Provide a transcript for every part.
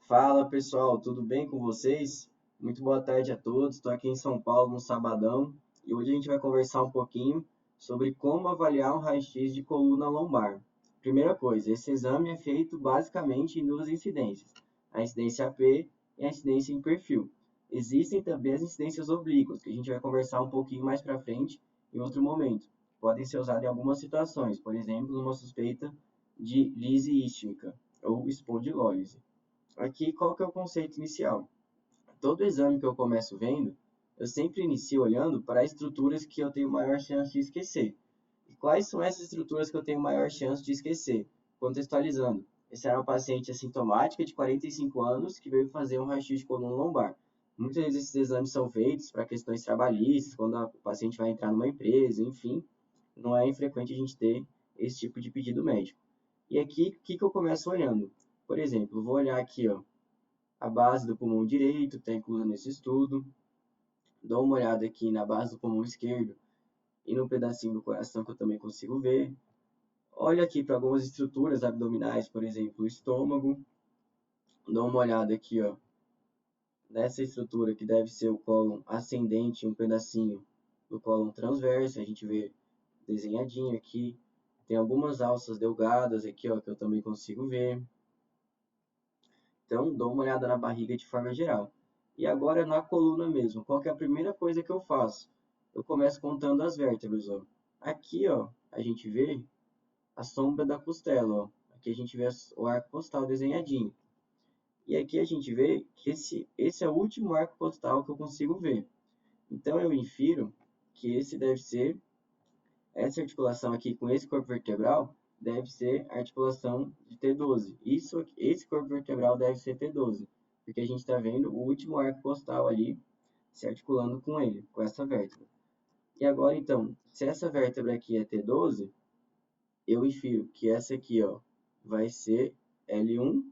Fala pessoal, tudo bem com vocês? Muito boa tarde a todos. Estou aqui em São Paulo no sabadão e hoje a gente vai conversar um pouquinho sobre como avaliar um raio-x de coluna lombar. Primeira coisa, esse exame é feito basicamente em duas incidências, a incidência AP e a incidência em perfil. Existem também as incidências oblíquas, que a gente vai conversar um pouquinho mais para frente em outro momento. Podem ser usadas em algumas situações, por exemplo, numa suspeita de lise ístmica ou espondilólise. Aqui, qual que é o conceito inicial? Todo exame que eu começo vendo, eu sempre inicio olhando para estruturas que eu tenho maior chance de esquecer. E quais são essas estruturas que eu tenho maior chance de esquecer? Contextualizando, essa era uma paciente assintomática de 45 anos que veio fazer um raio-x de coluna lombar. Muitas vezes esses exames são feitos para questões trabalhistas, quando o paciente vai entrar numa empresa, enfim, não é infrequente a gente ter esse tipo de pedido médico. E aqui, o que eu começo olhando? Por exemplo, vou olhar aqui, ó, a base do pulmão direito está inclusa nesse estudo. Dou uma olhada aqui na base do pulmão esquerdo e no pedacinho do coração que eu também consigo ver. Olho aqui para algumas estruturas abdominais, por exemplo, o estômago. Dou uma olhada aqui, ó, nessa estrutura que deve ser o cólon ascendente, um pedacinho do cólon transverso. A gente vê desenhadinho aqui. Tem algumas alças delgadas aqui, ó, que eu também consigo ver. Então, dou uma olhada na barriga de forma geral. E agora na coluna mesmo, qual que é a primeira coisa que eu faço? Eu começo contando as vértebras, ó. Aqui, ó, a gente vê a sombra da costela, ó. Aqui a gente vê o arco postal desenhadinho. E aqui a gente vê que esse é o último arco postal que eu consigo ver. Então eu infiro que esse deve ser, essa articulação aqui com esse corpo vertebral deve ser a articulação de T12. Esse corpo vertebral deve ser T12, porque a gente está vendo o último arco postal ali se articulando com ele, com essa vértebra. E agora, então, se essa vértebra aqui é T12, eu infiro que essa aqui, ó, vai ser L1,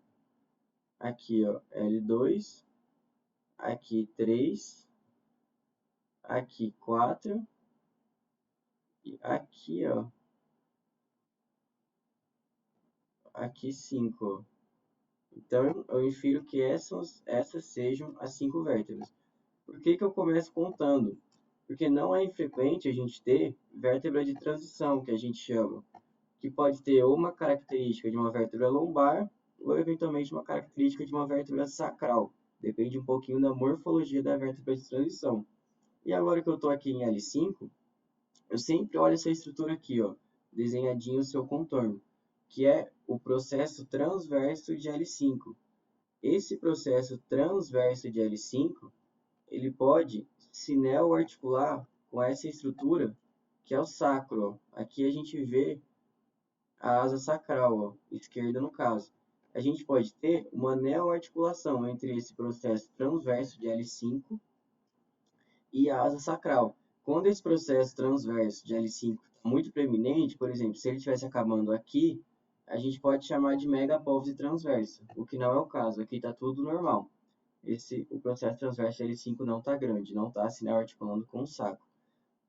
aqui, ó, L2, aqui 3, aqui 4, e aqui, ó, aqui 5, ó. Então, eu infiro que essas sejam as 5 vértebras. Por que eu começo contando? Porque não é infrequente a gente ter vértebra de transição, que a gente chama, que pode ter ou uma característica de uma vértebra lombar, ou eventualmente uma característica de uma vértebra sacral. Depende um pouquinho da morfologia da vértebra de transição. E agora que eu estou aqui em L5, eu sempre olho essa estrutura aqui, ó, desenhadinho o seu contorno, que é o processo transverso de L5. Esse processo transverso de L5, ele pode se neo-articular com essa estrutura, que é o sacro. Ó. Aqui a gente vê a asa sacral, ó, esquerda no caso. A gente pode ter uma neo-articulação entre esse processo transverso de L5 e a asa sacral. Quando esse processo transverso de L5 está muito preeminente, por exemplo, se ele estivesse acabando aqui, a gente pode chamar de megapófise transversa, o que não é o caso, aqui está tudo normal. O processo transverso de L5 não está grande, não está se articulando com o saco.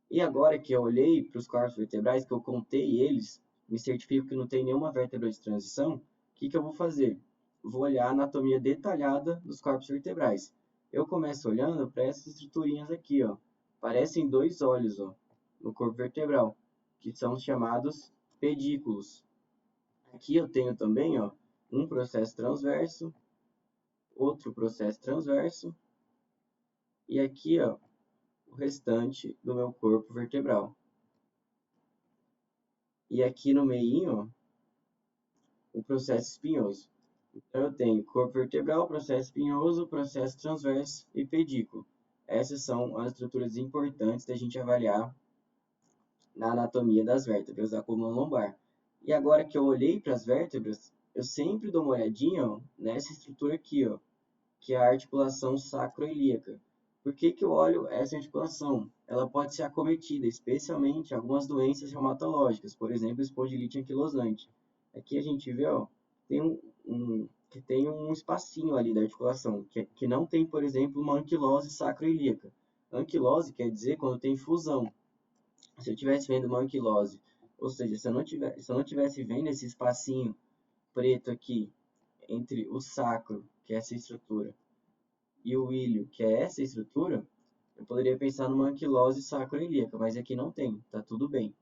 E agora que eu olhei para os corpos vertebrais, que eu contei eles, me certifico que não tem nenhuma vértebra de transição, o que eu vou fazer? Vou olhar a anatomia detalhada dos corpos vertebrais. Eu começo olhando para essas estruturinhas aqui, ó. Parecem dois olhos, ó, no corpo vertebral, que são chamados pedículos. Aqui eu tenho também, ó, um processo transverso, outro processo transverso, e aqui, ó, o restante do meu corpo vertebral. E aqui no meio, o processo espinhoso. Então, eu tenho corpo vertebral, processo espinhoso, processo transverso e pedículo. Essas são as estruturas importantes da gente avaliar na anatomia das vértebras da coluna lombar. E agora que eu olhei para as vértebras, eu sempre dou uma olhadinha, ó, nessa estrutura aqui, ó, que é a articulação sacroiliaca. Por que eu olho essa articulação? Ela pode ser acometida, especialmente algumas doenças reumatológicas, por exemplo, espondilite anquilosante. Aqui a gente vê, ó, que tem um espacinho ali da articulação, que não tem, por exemplo, uma anquilose sacroiliaca. Anquilose quer dizer quando tem fusão. Se eu estivesse vendo uma anquilose, ou seja, se eu não tivesse vendo esse espacinho preto aqui entre o sacro que é essa estrutura, e o ilho, que é essa estrutura, eu poderia pensar numa anquilose sacroiliaca, mas aqui não tem, tá tudo bem.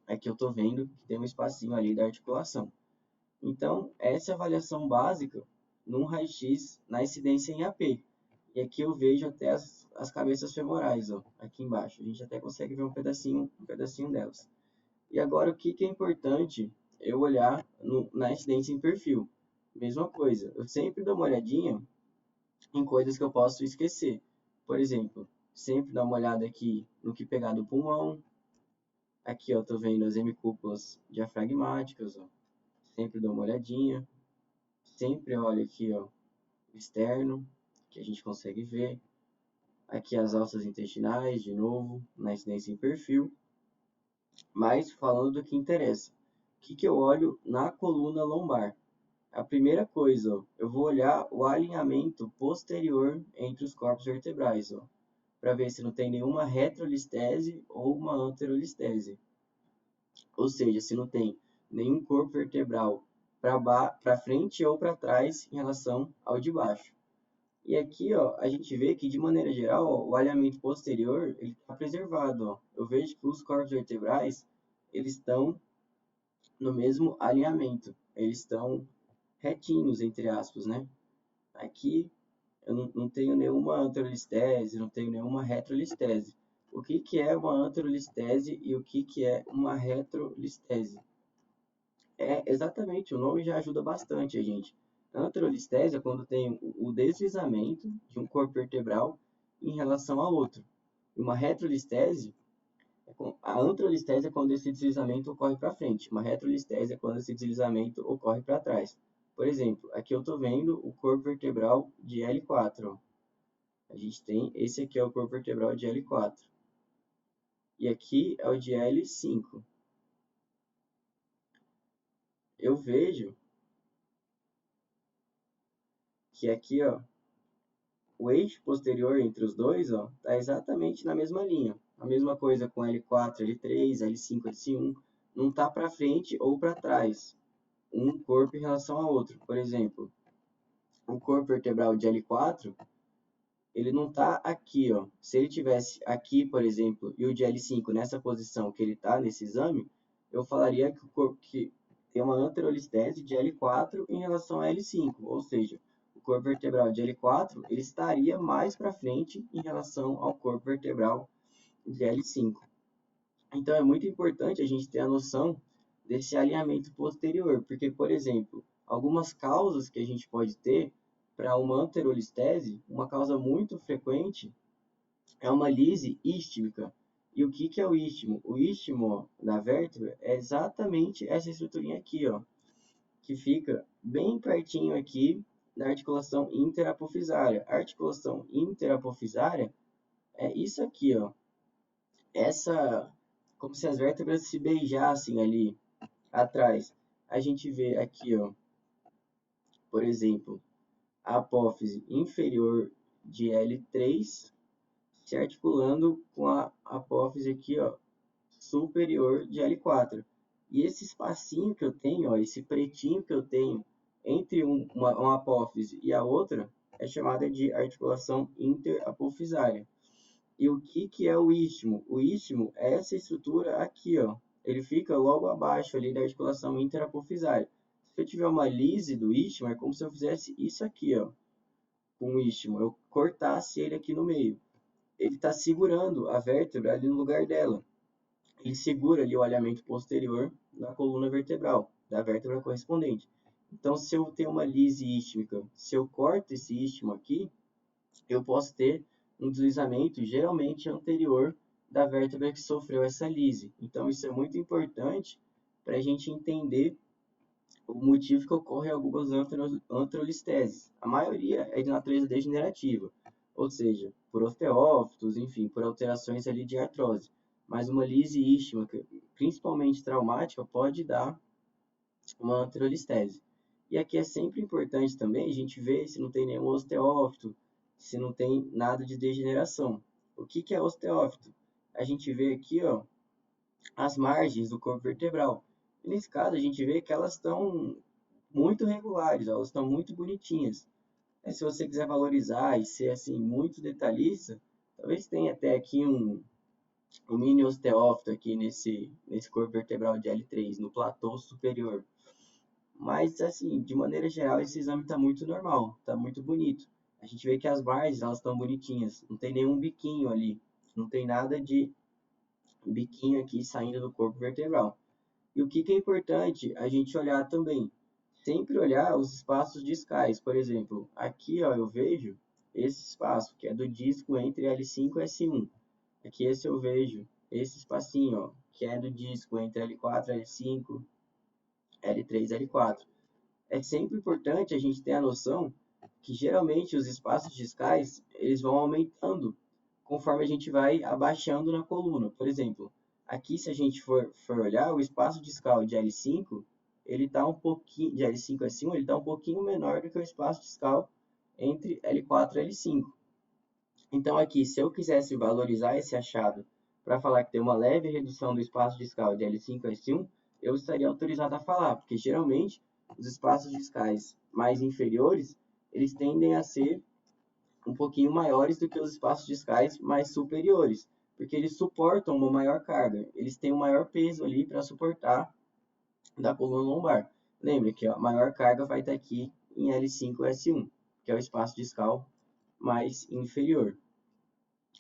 Aqui eu estou vendo que tem um espacinho ali da articulação. Então, essa é a avaliação básica num raio-x na incidência em AP. E aqui eu vejo até as cabeças femorais, ó, aqui embaixo. A gente até consegue ver um pedacinho delas. E agora, o que é importante eu olhar na incidência em perfil? Mesma coisa, eu sempre dou uma olhadinha em coisas que eu posso esquecer. Por exemplo, sempre dá uma olhada aqui no que pegar do pulmão. Aqui, ó, tô vendo as hemicúpulas diafragmáticas, ó. Sempre dou uma olhadinha. Sempre olho aqui, ó, o externo, que a gente consegue ver. Aqui as alças intestinais, de novo, na incidência em perfil. Mas falando do que interessa. O que eu olho na coluna lombar? A primeira coisa, ó, eu vou olhar o alinhamento posterior entre os corpos vertebrais, ó, para ver se não tem nenhuma retrolistese ou uma anterolistese. Ou seja, se não tem nenhum corpo vertebral para frente ou para trás em relação ao de baixo. E aqui, ó, a gente vê que, de maneira geral, ó, o alinhamento posterior está preservado. Ó. Eu vejo que os corpos vertebrais eles estão no mesmo alinhamento. Eles estão retinhos, entre aspas, né? Aqui eu não tenho nenhuma anterolistese, não tenho nenhuma retrolistese. O que é uma anterolistese e o que é uma retrolistese? É, exatamente, o nome já ajuda bastante a gente. Anterolistese é quando tem o deslizamento de um corpo vertebral em relação ao outro. E uma retrolistese, a anterolistese é quando esse deslizamento ocorre para frente. Uma retrolistese é quando esse deslizamento ocorre para trás. Por exemplo, aqui eu estou vendo o corpo vertebral de L4. Ó. A gente tem, esse aqui é o corpo vertebral de L4. E aqui é o de L5. Eu vejo que aqui, ó, o eixo posterior entre os dois está exatamente na mesma linha. A mesma coisa com L4, L3, L5, L1. Não está para frente ou para trás, um corpo em relação ao outro. Por exemplo, o corpo vertebral de L4, ele não está aqui. Ó. Se ele tivesse aqui, por exemplo, e o de L5 nessa posição que ele está nesse exame, eu falaria que o corpo que tem uma anterolistese de L4 em relação a L5, ou seja, o corpo vertebral de L4 ele estaria mais para frente em relação ao corpo vertebral de L5. Então é muito importante a gente ter a noção desse alinhamento posterior, porque, por exemplo, algumas causas que a gente pode ter para uma anterolistese, uma causa muito frequente é uma lise ístmica. E o que é o istmo? O istmo da vértebra é exatamente essa estruturinha aqui, ó, que fica bem pertinho aqui da articulação interapofisária. A articulação interapofisária é isso aqui, ó. Essa, como se as vértebras se beijassem ali atrás. A gente vê aqui, ó, por exemplo, a apófise inferior de L3 se articulando com a apófise aqui, ó, superior de L4. E esse espacinho que eu tenho, ó, esse pretinho que eu tenho entre uma apófise e a outra, é chamada de articulação interapofisária. E o que é o istmo? O istmo é essa estrutura aqui, ó. Ele fica logo abaixo ali da articulação interapofisária. Se eu tiver uma lise do istmo, é como se eu fizesse isso aqui, ó, com o istmo. Eu cortasse ele aqui no meio. Ele está segurando a vértebra ali no lugar dela. Ele segura ali o alinhamento posterior da coluna vertebral, da vértebra correspondente. Então, se eu tenho uma lise istmica, se eu corto esse istmo aqui, eu posso ter um deslizamento geralmente anterior da vértebra que sofreu essa lise. Então, isso é muito importante para a gente entender o motivo que ocorre algumas anterolisteses. A maioria é de natureza degenerativa, ou seja, por osteófitos, enfim, por alterações ali de artrose. Mas uma lise istmica, principalmente traumática, pode dar uma anterolistese. E aqui é sempre importante também a gente ver se não tem nenhum osteófito, se não tem nada de degeneração. O que é osteófito? A gente vê aqui, ó, as margens do corpo vertebral. E nesse caso, a gente vê que elas estão muito regulares, elas estão muito bonitinhas. Se você quiser valorizar e ser assim muito detalhista, talvez tenha até aqui um mini osteófito aqui nesse corpo vertebral de L3, no platô superior. Mas, assim, de maneira geral, esse exame está muito normal, está muito bonito. A gente vê que as margens, elas estão bonitinhas, não tem nenhum biquinho ali, não tem nada de biquinho aqui saindo do corpo vertebral. E o que é importante a gente olhar também? Sempre olhar os espaços discais. Por exemplo, aqui ó, eu vejo esse espaço, que é do disco entre L5 e S1. Aqui esse eu vejo esse espacinho, ó, que é do disco entre L4 e L5, L3 e L4. É sempre importante a gente ter a noção que geralmente os espaços discais eles vão aumentando conforme a gente vai abaixando na coluna. Por exemplo, aqui se a gente for olhar, o espaço discal de L5 ele está um pouquinho de L5 a S1, ele está um pouquinho menor do que o espaço discal entre L4 e L5. Então aqui, se eu quisesse valorizar esse achado para falar que tem uma leve redução do espaço discal de L5 a S1, eu estaria autorizado a falar, porque geralmente os espaços discais mais inferiores, eles tendem a ser um pouquinho maiores do que os espaços discais mais superiores, porque eles suportam uma maior carga, eles têm um maior peso ali para suportar da coluna lombar. Lembre que a maior carga vai estar aqui em L5 e S1, que é o espaço discal mais inferior.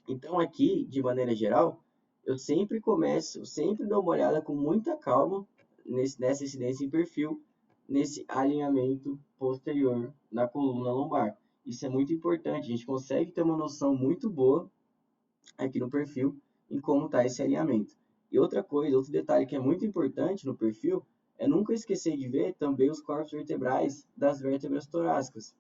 Então aqui, de maneira geral, eu sempre dou uma olhada com muita calma nessa incidência em perfil, nesse alinhamento posterior na coluna lombar. Isso é muito importante, a gente consegue ter uma noção muito boa aqui no perfil em como está esse alinhamento. E outra coisa, outro detalhe que é muito importante no perfil é nunca esquecer de ver também os corpos vertebrais das vértebras torácicas.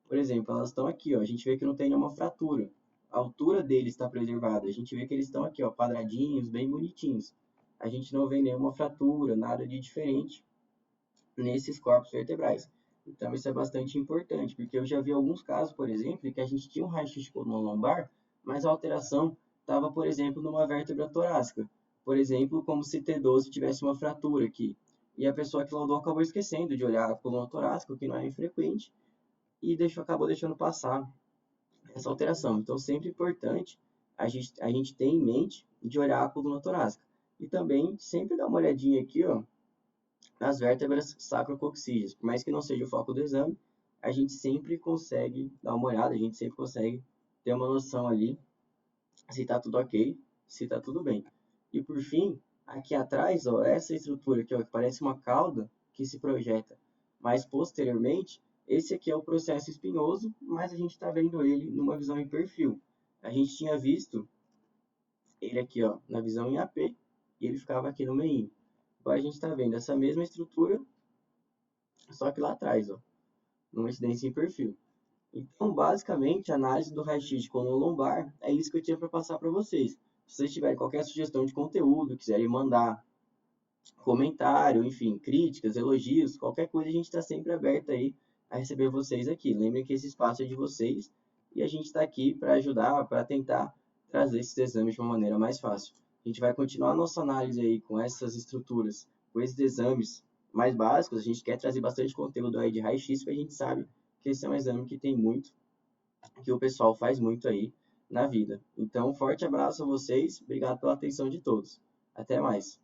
Por exemplo, elas estão aqui, ó, a gente vê que não tem nenhuma fratura. A altura deles está preservada. A gente vê que eles estão aqui, ó, quadradinhos, bem bonitinhos. A gente não vê nenhuma fratura, nada de diferente nesses corpos vertebrais. Então, isso é bastante importante, porque eu já vi alguns casos, por exemplo, que a gente tinha um raio-x de coluna lombar, mas a alteração estava, por exemplo, numa vértebra torácica. Por exemplo, como se T12 tivesse uma fratura aqui. E a pessoa que laudou acabou esquecendo de olhar a coluna torácica, o que não é infrequente, e acabou deixando passar essa alteração. Então, sempre é importante a gente ter em mente de olhar a coluna torácica. E também sempre dar uma olhadinha aqui, ó, nas vértebras sacrocoxígeas. Por mais que não seja o foco do exame, a gente sempre consegue dar uma olhada, a gente sempre consegue ter uma noção ali se está tudo ok, se está tudo bem. E por fim, aqui atrás, ó, essa estrutura aqui, ó, que parece uma cauda que se projeta mais posteriormente, esse aqui é o processo espinhoso, mas a gente está vendo ele numa visão em perfil. A gente tinha visto ele aqui, ó, na visão em AP, e ele ficava aqui no meio. Agora a gente está vendo essa mesma estrutura, só que lá atrás, ó, numa incidência em perfil. Então, basicamente, a análise do raio-x de coluna lombar é isso que eu tinha para passar para vocês. Se vocês tiverem qualquer sugestão de conteúdo, quiserem mandar comentário, enfim, críticas, elogios, qualquer coisa, a gente está sempre aberto aí a receber vocês aqui. Lembrem que esse espaço é de vocês e a gente está aqui para ajudar, para tentar trazer esses exames de uma maneira mais fácil. A gente vai continuar a nossa análise aí com essas estruturas, com esses exames mais básicos. A gente quer trazer bastante conteúdo aí de raio-x, porque a gente sabe que esse é um exame que tem muito, que o pessoal faz muito aí na vida. Então, um forte abraço a vocês, obrigado pela atenção de todos. Até mais.